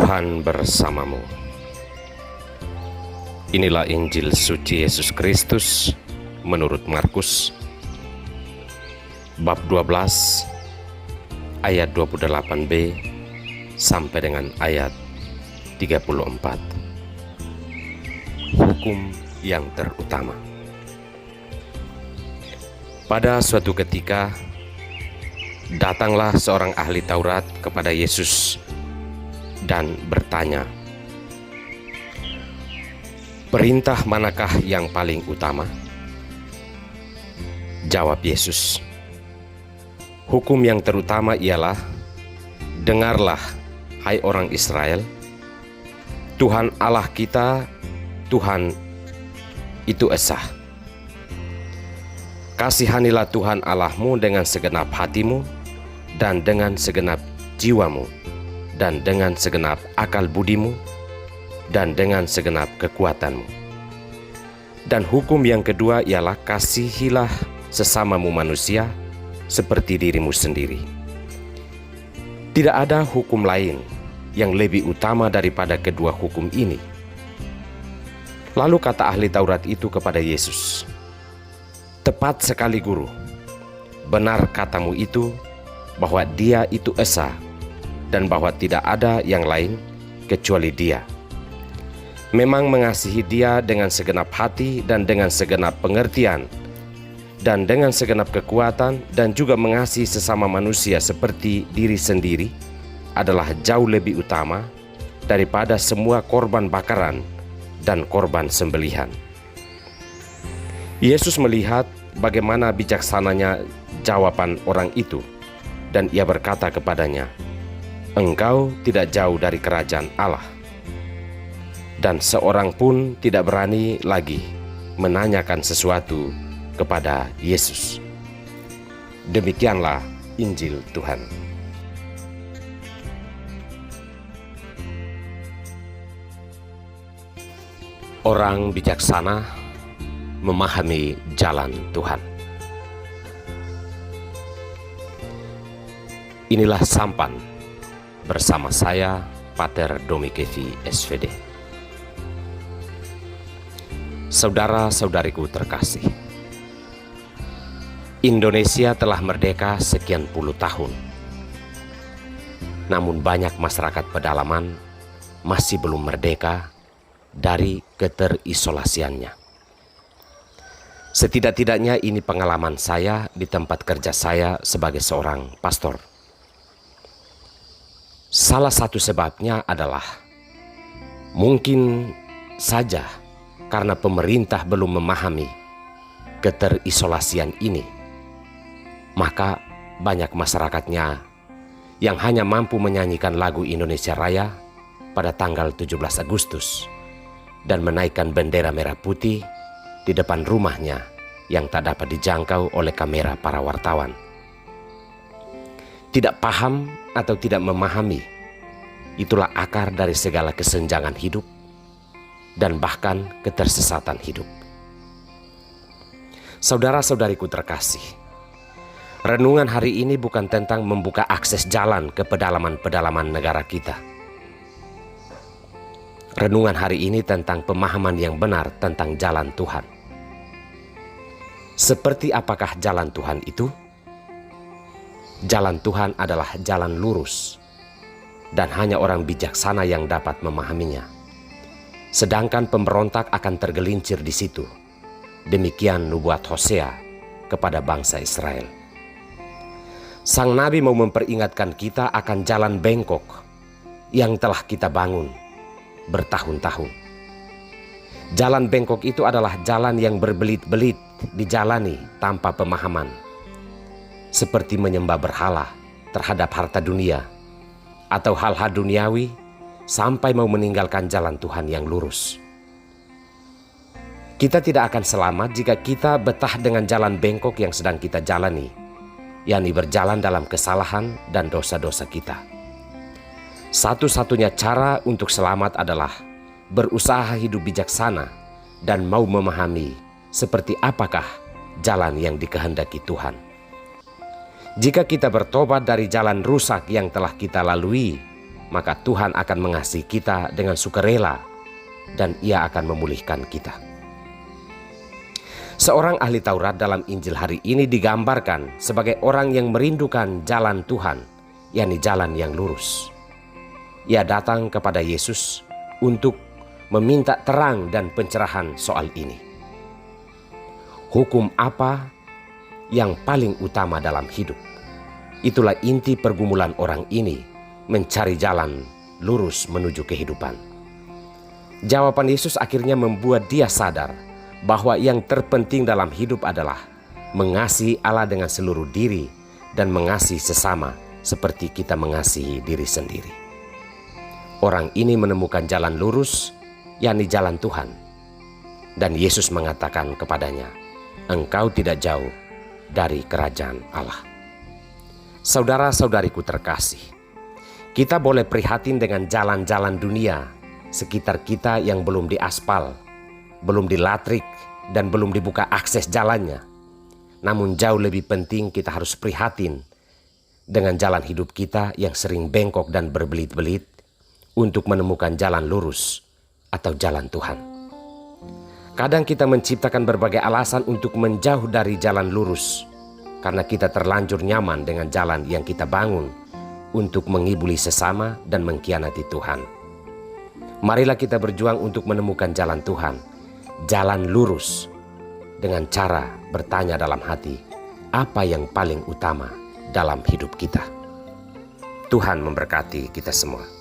Tuhan bersamamu. Inilah Injil suci Yesus Kristus menurut Markus bab 12 ayat 28b sampai dengan ayat 34. Hukum yang terutama. Pada suatu ketika datanglah seorang ahli Taurat kepada Yesus dan bertanya, "Perintah manakah yang paling utama?" Jawab Yesus, "Hukum yang terutama ialah, dengarlah, hai orang Israel, Tuhan Allah kita, Tuhan itu esa. Kasihanilah Tuhan Allahmu dengan segenap hatimu, dan dengan segenap jiwamu, dan dengan segenap akal budimu, dan dengan segenap kekuatanmu. Dan hukum yang kedua ialah, kasihilah sesamamu manusia seperti dirimu sendiri. Tidak ada hukum lain yang lebih utama daripada kedua hukum ini." Lalu kata ahli Taurat itu kepada Yesus, "Tepat sekali, Guru. Benar katamu itu, bahwa Dia itu esa, dan bahwa tidak ada yang lain kecuali Dia. Memang mengasihi Dia dengan segenap hati dan dengan segenap pengertian, dan dengan segenap kekuatan, dan juga mengasihi sesama manusia seperti diri sendiri adalah jauh lebih utama daripada semua korban bakaran dan korban sembelihan." Yesus melihat bagaimana bijaksananya jawaban orang itu, dan Ia berkata kepadanya, "Engkau tidak jauh dari kerajaan Allah." Dan seorang pun tidak berani lagi menanyakan sesuatu kepada Yesus. Demikianlah Injil Tuhan. Orang bijaksana memahami jalan Tuhan. Inilah sampan bersama saya, Pater Domikevi SVD. Saudara-saudariku terkasih, Indonesia telah merdeka sekian puluh tahun. Namun banyak masyarakat pedalaman masih belum merdeka dari keterisolasiannya. Setidak-tidaknya ini pengalaman saya di tempat kerja saya sebagai seorang pastor. Salah satu sebabnya adalah mungkin saja karena pemerintah belum memahami keterisolasian ini, maka banyak masyarakatnya yang hanya mampu menyanyikan lagu Indonesia Raya pada tanggal 17 Agustus dan menaikkan bendera merah putih di depan rumahnya yang tak dapat dijangkau oleh kamera para wartawan. Tidak paham atau tidak memahami, itulah akar dari segala kesenjangan hidup dan bahkan ketersesatan hidup. Saudara-saudariku terkasih, renungan hari ini bukan tentang membuka akses jalan ke pedalaman-pedalaman negara kita. Renungan hari ini tentang pemahaman yang benar tentang jalan Tuhan. Seperti apakah jalan Tuhan itu? Jalan Tuhan adalah jalan lurus, dan hanya orang bijaksana yang dapat memahaminya. Sedangkan pemberontak akan tergelincir di situ. Demikian nubuat Hosea kepada bangsa Israel. Sang Nabi mau memperingatkan kita akan jalan bengkok yang telah kita bangun bertahun-tahun. Jalan bengkok itu adalah jalan yang berbelit-belit dijalani tanpa pemahaman, seperti menyembah berhala terhadap harta dunia atau hal-hal duniawi, sampai mau meninggalkan jalan Tuhan yang lurus. Kita tidak akan selamat jika kita betah dengan jalan bengkok yang sedang kita jalani, yakni berjalan dalam kesalahan dan dosa-dosa kita. Satu-satunya cara untuk selamat adalah berusaha hidup bijaksana dan mau memahami seperti apakah jalan yang dikehendaki Tuhan. Jika kita bertobat dari jalan rusak yang telah kita lalui maka Tuhan akan mengasihi kita dengan sukarela dan Ia akan memulihkan kita. Seorang ahli Taurat dalam Injil hari ini digambarkan sebagai orang yang merindukan jalan Tuhan, yakni jalan yang lurus. Ia datang kepada Yesus untuk meminta terang dan pencerahan soal ini. Hukum apa yang paling utama dalam hidup? Itulah inti pergumulan orang ini mencari jalan lurus menuju kehidupan. Jawaban Yesus akhirnya membuat dia sadar bahwa yang terpenting dalam hidup adalah mengasihi Allah dengan seluruh diri dan mengasihi sesama seperti kita mengasihi diri sendiri. Orang ini menemukan jalan lurus, yakni jalan Tuhan. Dan Yesus mengatakan kepadanya, "Engkau tidak jauh dari kerajaan Allah." Saudara-saudariku terkasih, kita boleh prihatin dengan jalan-jalan dunia sekitar kita yang belum diaspal, belum dilatrik, dan belum dibuka akses jalannya. Namun jauh lebih penting kita harus prihatin dengan jalan hidup kita yang sering bengkok dan berbelit-belit untuk menemukan jalan lurus atau jalan Tuhan. Kadang kita menciptakan berbagai alasan untuk menjauh dari jalan lurus karena kita terlanjur nyaman dengan jalan yang kita bangun untuk mengibuli sesama dan mengkhianati Tuhan. Marilah kita berjuang untuk menemukan jalan Tuhan, jalan lurus, dengan cara bertanya dalam hati, apa yang paling utama dalam hidup kita. Tuhan memberkati kita semua.